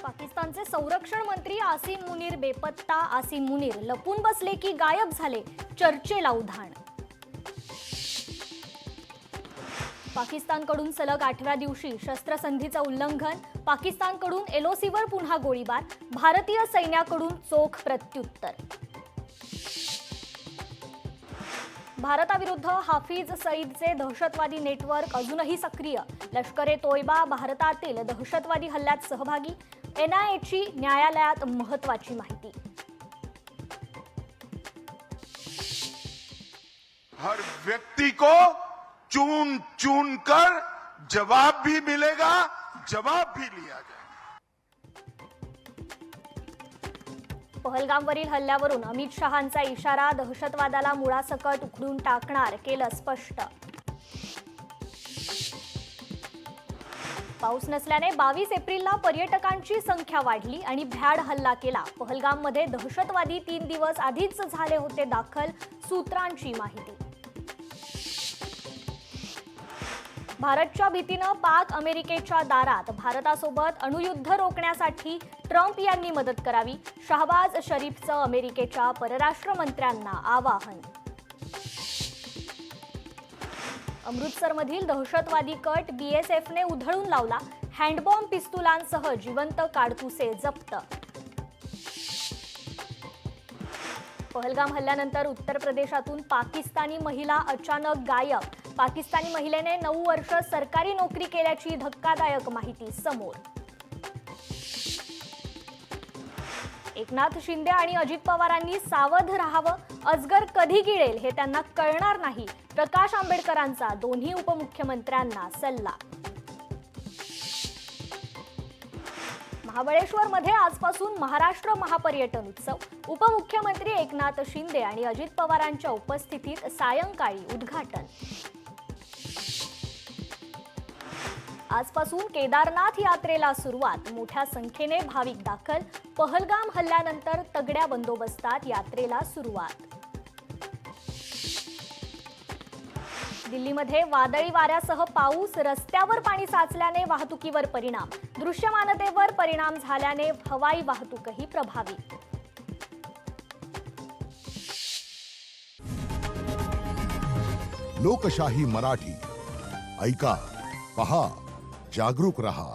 पाकिस्तानचे संरक्षण मंत्री आसिम मुनीर बेपत्ता. आसिम मुनीर लपून बसले की गायब झाले, चर्चेला उधाण. पाकिस्तानकडून सलग 8व्या दिवशी शस्त्रसंधीचं उल्लंघन. पाकिस्तानकडून एलओसीवर पुन्हा गोळीबार. भारतीय सैन्याकडून चोख प्रत्युत्तर. भारताविरुद्ध हाफिज सईदचे दहशतवादी नेटवर्क अजूनही सक्रिय. लष्कर-ए-तोयबा भारतातील दहशतवादी हल्ल्यात सहभागी. एनआयएची न्यायालयात महत्त्वाची माहिती. हर व्यक्ति को चुन चुन कर जवाब भी मिलेगा, जवाब भी लिया जाएगा. पहलगामवरील हल्ल्यावरून अमित शहांचा इशारा. दहशतवादाला मुळासकट उखडून टाकणार, केलं स्पष्ट. पाऊस नसल्याने 22 एप्रिलला पर्यटकांची संख्या वाढली आणि भ्याड हल्ला केला. पहलगाममध्ये दहशतवादी 3 दिवस आधीच झाले होते दाखल, सूत्रांची माहिती. भारतच्या भीतीनं पाक अमेरिकेच्या दारात. भारतासोबत अणुयुद्ध रोखण्यासाठी ट्रम्प यांनी मदत करावी. शहबाज शरीफचं अमेरिकेच्या परराष्ट्र मंत्र्यांना आवाहन. अमृतसरमधील दहशतवादी कट बीएसएफने उधळून लावला. हँडबॉम्ब पिस्तुलांसह जिवंत काडतुसे जप्त. पहलगाम हल्ल्यानंतर उत्तर प्रदेशातून पाकिस्तानी महिला अचानक गायब. पाकिस्तानी महिलेने 9 वर्ष सरकारी नोकरी केल्याची धक्कादायक माहिती समोर. एकनाथ शिंदे आणि अजित पवारांनी सावध राहावं. अजगर कधी गिळेल हे त्यांना कळणार नाही. प्रकाश आंबेडकरांचा दोन्ही उपमुख्यमंत्र्यांना सल्ला. महाबळेश्वरमध्ये आजपासून महाराष्ट्र महापर्यटन उत्सव. उपमुख्यमंत्री एकनाथ शिंदे आणि अजित पवारांच्या उपस्थितीत सायंकाळी उद्घाटन. आजपासून केदारनाथ यात्रेला सुरुवात. मोठ्या संख्येने भाविक दाखल. पहलगाम हल्ल्यानंतर तगड्या बंदोबस्तात यात्रेला सुरुवात. दिल्लीमध्ये वादळी वाऱ्यासह पाऊस. रस्त्यावर पाणी साचल्याने वाहतुकीवर परिणाम. दृश्यमानतेवर परिणाम झाल्याने हवाई वाहतूकही प्रभावित. लोकशाही मराठी ऐका, पहा, जागरूक रहा.